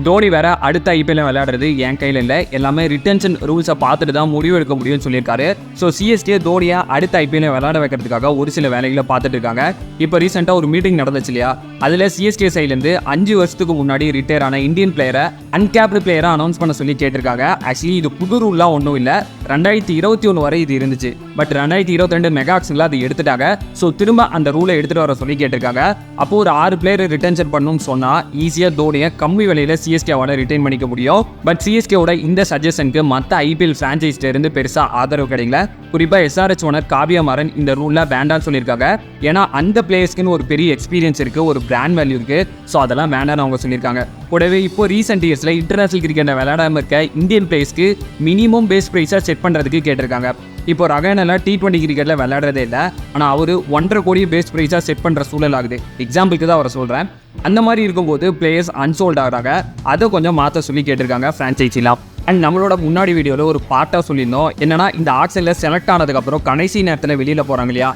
தோனி வேற அடுத்த ஐபிஎல் விளையாடுறது என் கையில் இல்லை, எல்லாமே ரிட்டன்ஷன் ரூல்ஸை பார்த்துட்டு தான் முடிவு எடுக்க முடியும்னு சொல்லியிருக்காரு. ஸோ சிஎஸ்கே தோனியை அடுத்த ஐபிஎல் விளையாட வைக்கிறதுக்காக ஒரு சில வேலைகளை பார்த்துட்டு இருக்காங்க. இப்போ ரீசெண்டாக ஒரு மீட்டிங் நடந்துச்சு இல்லையா, அதில் சிஎஸ்கே சைட்லேருந்து 5 வருஷத்துக்கு முன்னாடி ரிட்டையர் ஆன இந்தியன் பிளேயரை அன்கேப்டு பிளேயரை அனௌன்ஸ் பண்ண சொல்லி கேட்டிருக்காங்க. ஆக்சுவலி இது புது ரூல்லாம் ஒன்றும் இல்லை, 2021 வரை இது இருந்துச்சு. பட் 2022 மெகா ஆக்ஷனில் அது எடுத்துட்டாங்க. ஸோ திரும்ப அந்த ரூலை எடுத்துகிட்டு வர சொல்லி கேட்டிருக்காங்க. அப்போ ஒரு 6 பிளேயர் ரிட்டன்ஷன் பண்ணணும்னு சொன்னால் ஈஸியாக தோனியை கம்மி விலையில் சிஎஸ்கேவோட ரிட்டைன் பண்ணிக்க முடியும். பட் சிஎஸ்கேவோட இந்த சஜஷனுக்கு மற்ற ஐபிஎல் ஃப்ரான்ச்சைஸ்லேருந்து பெருசாக ஆதரவு கிடைக்கல. குறிப்பாக எஸ்ஆர்எச் ஓனர் காவியா மாறன் இந்த ரூலில் வேண்டான்னு சொல்லியிருக்காங்க. ஏன்னா அந்த பிளேயர்ஸ்க்குன்னு ஒரு பெரிய எக்ஸ்பீரியன்ஸ் இருக்குது, ஒரு பிராண்ட் வேல்யூ இருக்குது. ஸோ அதெல்லாம் வேண்டான்னு அவங்க சொல்லியிருக்காங்க. கூடவே இப்போ ரீசெண்ட் இயர்ஸில் இன்டர்நேஷனல் கிரிக்கெட்டை விளையாடாமல் இருக்க இந்தியன் பிளேயர்ஸ்க்கு மினிமம் பேஸ் ப்ரைஸாக செட் பண்ணுறதுக்கு கேட்டிருக்காங்க. இப்போ ரகானெல்லாம் T20 கிரிக்கெட்டில் விளையாடுறதே இல்லை, ஆனால் அவர் 1.5 கோடி பேஸ் ப்ரைஸாக செட் பண்ணுற சூழல் ஆகுது. எக்ஸாம்பிளுக்கு தான் அவரை சொல்கிறேன். அந்த மாதிரி இருக்கும்போது பிளேயர்ஸ் அன்சோல்ட் ஆகிறாங்க. அதை கொஞ்சம் மாற்ற சொல்லி கேட்டிருக்காங்க ஃப்ரான்ச்சைஸிலாம். அண்ட் நம்மளோட முன்னாடி வீடியோவில் ஒரு பார்ட்டாக சொல்லியிருந்தோம், என்னன்னா இந்த ஆக்ஷனில் செலக்ட் ஆனதுக்கப்புறம் கடைசி நேரத்தில் வெளியில் போகிறாங்க இல்லையா,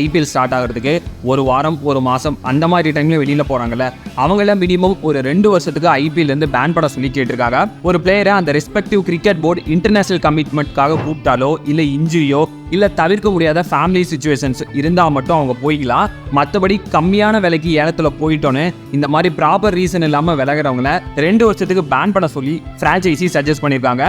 ஐபிஎல் ஸ்டார்ட் ஆகிறதுக்கு 1 வாரம் 1 மாதம் அந்த மாதிரி டைமில் வெளியில் போகிறாங்கல்ல, அவங்கள மினிமம் ஒரு 2 வருஷத்துக்கு ஐபிஎல்லேருந்து பேன் பண்ண சொல்லி கேட்டிருக்காங்க. ஒரு பிளேயரை அந்த ரெஸ்பெக்டிவ் கிரிக்கெட் போர்டு இன்டர்நேஷனல் கமிட்மெண்ட்காக கூப்பிட்டாலோ இல்லை இன்ஜுரியோ இல்லை தவிர்க்க முடியாத ஃபேமிலி சுச்சுவேஷன்ஸ் இருந்தால் மட்டும் அவங்க போய்க்கலாம். மற்றபடி கம்மியான விலைக்கு ஏலத்தில் போயிட்டோன்னு இந்த மாதிரி ப்ராப்பர் ரீசன் இல்லாமல் விலகிறவங்கள 2 வருஷத்துக்கு பேன் பண்ண சொல்லி ஃப்ரான்ச்சைசி சஜஸ்ட் பண்ணியிருக்காங்க.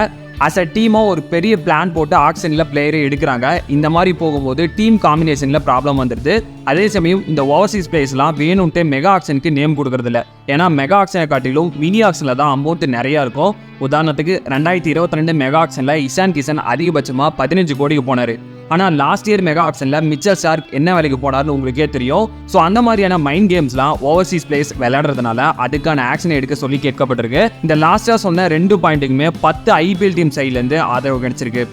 அஸ் அ டீமாக ஒரு பெரிய பிளான் போட்டு ஆக்ஷனில் பிளேயரை எடுக்கிறாங்க. இந்த மாதிரி போகும்போது டீம் காம்பினேஷனில் ப்ராப்ளம் வந்துடுது. அதே சமயம் இந்த ஓவர்சீஸ் பிளேயர்ஸ்லாம் வேணும்ட்டு மெகா ஆக்ஷனுக்கு நேம் கொடுக்கறதில்ல. ஏன்னா மெகா ஆக்ஷனை காட்டிலும் மினி ஆக்ஷனில் தான் அமௌண்ட் நிறையா இருக்கும். உதாரணத்துக்கு 2022 மெகா ஆக்ஷனில் இஷான் கிஷன் அதிகபட்சமாக 15 கோடிக்கு போனார். ஆனால் லாஸ்ட் இயர் மெகா ஆக்ஷனில் மிச்சல் ஸ்டார்க் என்ன வேலைக்கு போனார்னு உங்களுக்கே தெரியும். ஸோ அந்த மாதிரியான மைண்ட் கேம்ஸ்லாம் ஓவர்சீஸ் பிளேயர்ஸ் விளையாடுறதுனால அதுக்கான ஆக்ஷனை எடுக்க சொல்லி கேட்கப்பட்டிருக்கு. இந்த லாஸ்ட்டாக சொன்ன 2 பாயிண்ட்டுக்குமே 10 ஐபிஎல் டீம் சைட்லேருந்து ஆதரவு கிடைச்சிருக்கு.